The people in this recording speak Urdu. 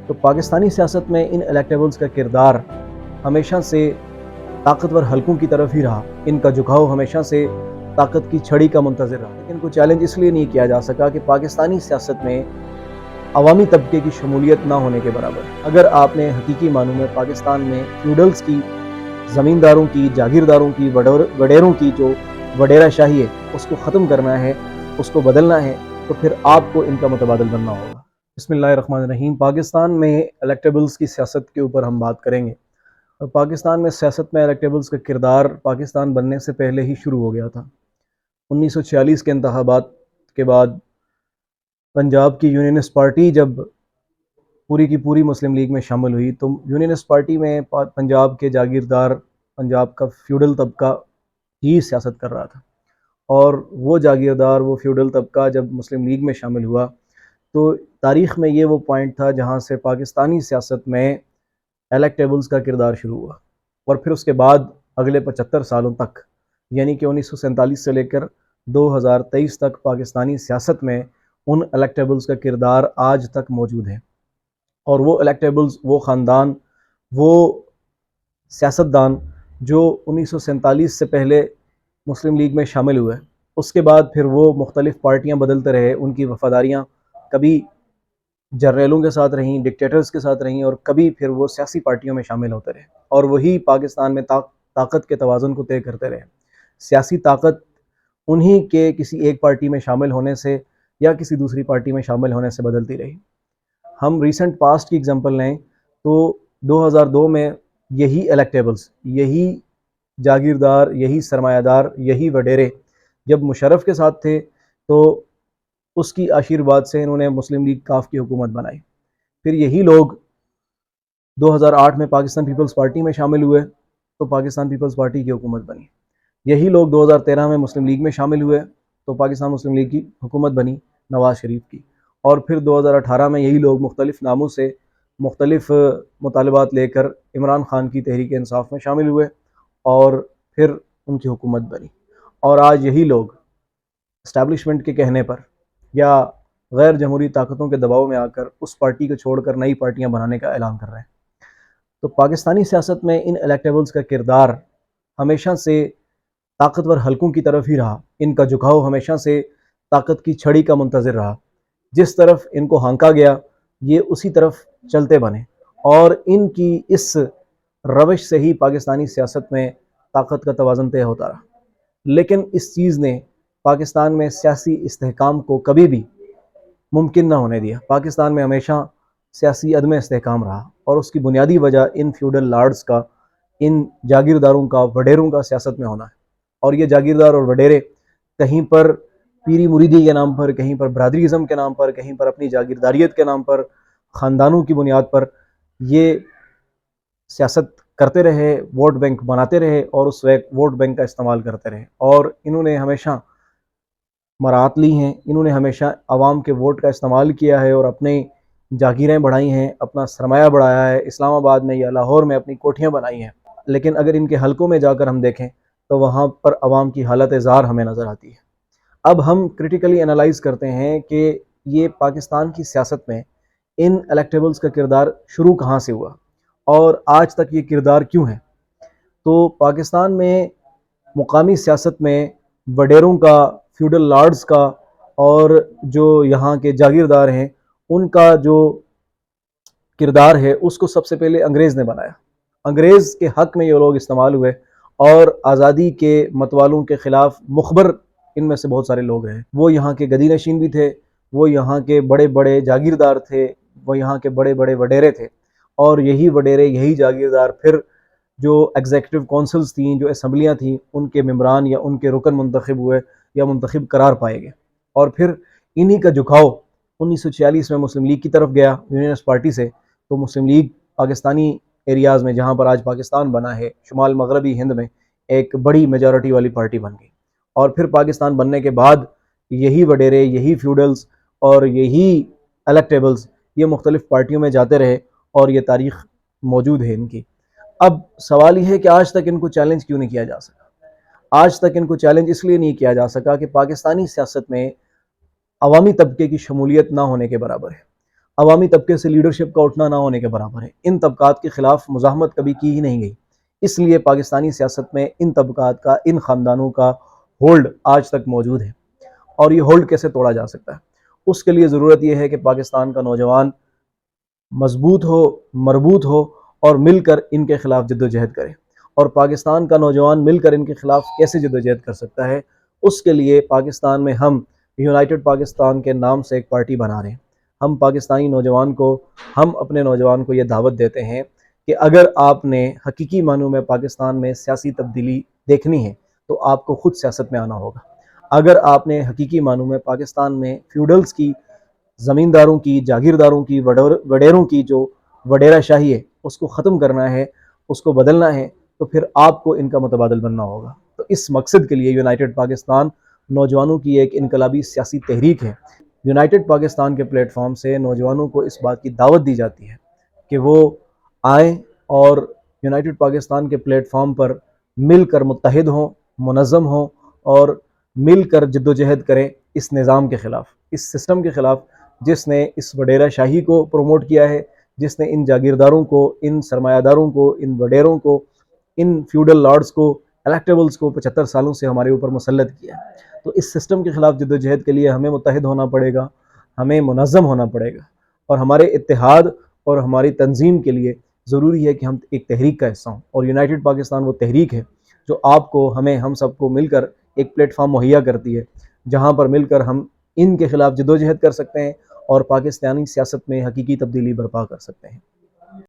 تو پاکستانی سیاست میں ان الیکٹیبلز کا کردار ہمیشہ سے طاقتور حلقوں کی طرف ہی رہا، ان کا جھکاؤ ہمیشہ سے طاقت کی چھڑی کا منتظر رہا، لیکن کوئی چیلنج اس لیے نہیں کیا جا سکا کہ پاکستانی سیاست میں عوامی طبقے کی شمولیت نہ ہونے کے برابر ہے۔ اگر آپ نے حقیقی معنوں میں پاکستان میں فیوڈلز کی، زمینداروں کی، جاگیرداروں کی، وڈیروں کی جو وڈیرہ شاہی ہے اس کو ختم کرنا ہے، اس کو بدلنا ہے، تو پھر آپ کو ان کا متبادل بننا ہوگا۔ بسم اللہ الرحمن الرحیم۔ پاکستان میں الیکٹیبلز کی سیاست کے اوپر ہم بات کریں گے۔ پاکستان میں سیاست میں الیکٹیبلز کا کردار پاکستان بننے سے پہلے ہی شروع ہو گیا تھا۔ 1946 کے انتخابات کے بعد پنجاب کی یونینسٹ پارٹی جب پوری کی پوری مسلم لیگ میں شامل ہوئی تو یونینسٹ پارٹی میں پنجاب کے جاگیردار، پنجاب کا فیوڈل طبقہ ہی سیاست کر رہا تھا، اور وہ جاگیردار، وہ فیوڈل طبقہ جب مسلم لیگ میں شامل ہوا تو تاریخ میں یہ وہ پوائنٹ تھا جہاں سے پاکستانی سیاست میں الیکٹیبلز کا کردار شروع ہوا، اور پھر اس کے بعد اگلے 75 سالوں تک، یعنی کہ 1947 سے لے کر 2023 تک پاکستانی سیاست میں ان الیکٹیبلز کا کردار آج تک موجود ہے۔ اور وہ الیکٹیبلز، وہ خاندان، وہ سیاستدان جو 1947 سے پہلے مسلم لیگ میں شامل ہوئے، اس کے بعد پھر وہ مختلف پارٹیاں بدلتے رہے، ان کی وفاداریاں کبھی جرنیلوں کے ساتھ رہیں، ڈکٹیٹرز کے ساتھ رہیں، اور کبھی پھر وہ سیاسی پارٹیوں میں شامل ہوتے رہے، اور وہی پاکستان میں طاقت کے توازن کو طے کرتے رہے۔ سیاسی طاقت انہی کے کسی ایک پارٹی میں شامل ہونے سے یا کسی دوسری پارٹی میں شامل ہونے سے بدلتی رہی۔ ہم ریسنٹ پاسٹ کی اگزامپل لیں تو 2002 میں یہی الیکٹیبلز، یہی جاگیردار، یہی سرمایہ دار، یہی وڈیرے جب مشرف کے ساتھ تھے تو اس کی آشیرواد سے انہوں نے مسلم لیگ کاف کی حکومت بنائی۔ پھر یہی لوگ 2008 میں پاکستان پیپلز پارٹی میں شامل ہوئے تو پاکستان پیپلز پارٹی کی حکومت بنی۔ یہی لوگ 2013 میں مسلم لیگ میں شامل ہوئے تو پاکستان مسلم لیگ کی حکومت بنی، نواز شریف کی۔ اور پھر 2018 میں یہی لوگ مختلف ناموں سے مختلف مطالبات لے کر عمران خان کی تحریک انصاف میں شامل ہوئے اور پھر ان کی حکومت بنی۔ اور آج یہی لوگ اسٹیبلشمنٹ کے کہنے پر یا غیر جمہوری طاقتوں کے دباؤ میں آ کر اس پارٹی کو چھوڑ کر نئی پارٹیاں بنانے کا اعلان کر رہے ہیں۔ تو پاکستانی سیاست میں ان الیکٹیبلز کا کردار ہمیشہ سے طاقتور حلقوں کی طرف ہی رہا، ان کا جھکاؤ ہمیشہ سے طاقت کی چھڑی کا منتظر رہا۔ جس طرف ان کو ہانکا گیا یہ اسی طرف چلتے بنے، اور ان کی اس روش سے ہی پاکستانی سیاست میں طاقت کا توازن طے ہوتا رہا۔ لیکن اس چیز نے پاکستان میں سیاسی استحکام کو کبھی بھی ممکن نہ ہونے دیا۔ پاکستان میں ہمیشہ سیاسی عدم استحکام رہا، اور اس کی بنیادی وجہ ان فیوڈل لارڈز کا، ان جاگیرداروں کا، وڈیروں کا سیاست میں ہونا ہے۔ اور یہ جاگیردار اور وڈیرے کہیں پر پیری مریدی کے نام پر، کہیں پر برادری ازم کے نام پر، کہیں پر اپنی جاگیرداریت کے نام پر، خاندانوں کی بنیاد پر یہ سیاست کرتے رہے، ووٹ بینک بناتے رہے، اور اس ووٹ بینک کا استعمال کرتے رہے، اور انہوں نے ہمیشہ مراعات لی ہیں، انہوں نے ہمیشہ عوام کے ووٹ کا استعمال کیا ہے اور اپنے جاگیریں بڑھائی ہیں، اپنا سرمایہ بڑھایا ہے، اسلام آباد میں یا لاہور میں اپنی کوٹھیاں بنائی ہیں۔ لیکن اگر ان کے حلقوں میں جا کر ہم دیکھیں تو وہاں پر عوام کی حالت زار ہمیں نظر آتی ہے۔ اب ہم کرٹیکلی انالائز کرتے ہیں کہ یہ پاکستان کی سیاست میں ان الیکٹیبلز کا کردار شروع کہاں سے ہوا اور آج تک یہ کردار کیوں ہے۔ تو پاکستان میں مقامی سیاست میں وڈیروں کا، فیوڈل لارڈز کا، اور جو یہاں کے جاگیردار ہیں ان کا جو کردار ہے اس کو سب سے پہلے انگریز نے بنایا۔ انگریز کے حق میں یہ لوگ استعمال ہوئے، اور آزادی کے متوالوں کے خلاف مخبر ان میں سے بہت سارے لوگ ہیں۔ وہ یہاں کے گدی نشین بھی تھے، وہ یہاں کے بڑے بڑے جاگیردار تھے، وہ یہاں کے بڑے بڑے وڈیرے تھے، اور یہی وڈیرے، یہی جاگیردار پھر جو ایگزیکٹو کونسلز تھیں، جو اسمبلیاں تھیں، ان کے ممبران یا ان کے رکن منتخب ہوئے یا منتخب قرار پائے گئے، اور پھر انہی کا جھکاؤ 1946 میں مسلم لیگ کی طرف گیا یونینسٹ پارٹی سے، تو مسلم لیگ پاکستانی ایریاز میں، جہاں پر آج پاکستان بنا ہے، شمال مغربی ہند میں ایک بڑی میجورٹی والی پارٹی بن گئی۔ اور پھر پاکستان بننے کے بعد یہی وڈیرے، یہی فیوڈلز اور یہی الیکٹیبلز یہ مختلف پارٹیوں میں جاتے رہے، اور یہ تاریخ موجود ہے ان کی۔ اب سوال یہ ہے کہ آج تک ان کو چیلنج کیوں نہیں کیا جا سکا؟ آج تک ان کو چیلنج اس لیے نہیں کیا جا سکا کہ پاکستانی سیاست میں عوامی طبقے کی شمولیت نہ ہونے کے برابر ہے۔ عوامی طبقے سے لیڈرشپ کا اٹھنا نہ ہونے کے برابر ہے۔ ان طبقات کے خلاف مزاحمت کبھی کی ہی نہیں گئی، اس لیے پاکستانی سیاست میں ان طبقات کا، ان خاندانوں کا ہولڈ آج تک موجود ہے۔ اور یہ ہولڈ کیسے توڑا جا سکتا ہے؟ اس کے لیے ضرورت یہ ہے کہ پاکستان کا نوجوان مضبوط ہو، مربوط ہو اور مل کر ان کے خلاف جد و جہد کرے۔ اور پاکستان کا نوجوان مل کر ان کے خلاف کیسے جد و جہد کر سکتا ہے؟ اس کے لیے پاکستان میں ہم یونائٹڈ پاکستان کے نام سے ایک پارٹی بنا رہے ہیں۔ ہم پاکستانی نوجوان کو، ہم اپنے نوجوان کو یہ دعوت دیتے ہیں کہ اگر آپ نے حقیقی معنوں میں پاکستان میں سیاسی تبدیلی دیکھنی ہے تو آپ کو خود سیاست میں آنا ہوگا۔ اگر آپ نے حقیقی معنوں میں پاکستان میں فیوڈلز کی، زمینداروں کی، جاگیرداروں کی، وڈیروں کی جو وڈیرہ شاہی ہے اس کو ختم کرنا ہے، اس کو بدلنا ہے، تو پھر آپ کو ان کا متبادل بننا ہوگا۔ تو اس مقصد کے لیے یونائٹڈ پاکستان نوجوانوں کی ایک انقلابی سیاسی تحریک ہے۔ یونائٹڈ پاکستان کے پلیٹ فارم سے نوجوانوں کو اس بات کی دعوت دی جاتی ہے کہ وہ آئیں اور یونائٹڈ پاکستان کے پلیٹ فارم پر مل کر متحد ہوں، منظم ہوں اور مل کر جد و جہد کریں اس نظام کے خلاف، اس سسٹم کے خلاف جس نے اس وڈیرہ شاہی کو پروموٹ کیا ہے، جس نے ان جاگیرداروں کو، ان سرمایہ داروں کو، ان وڈیروں کو، ان فیوڈل لارڈز کو، الیکٹیبلز کو 75 سالوں سے ہمارے اوپر مسلط کیا ہے۔ تو اس سسٹم کے خلاف جد و جہد کے لیے ہمیں متحد ہونا پڑے گا، ہمیں منظم ہونا پڑے گا، اور ہمارے اتحاد اور ہماری تنظیم کے لیے ضروری ہے کہ ہم ایک تحریک کا حصہ ہوں۔ اور یونائٹڈ پاکستان وہ تحریک ہے جو آپ کو، ہمیں، ہم سب کو مل کر ایک پلیٹ فارم مہیا کرتی ہے جہاں پر مل کر ہم ان کے خلاف جد و جہد کر سکتے ہیں اور پاکستانی سیاست میں حقیقی تبدیلی برپا کر سکتے ہیں۔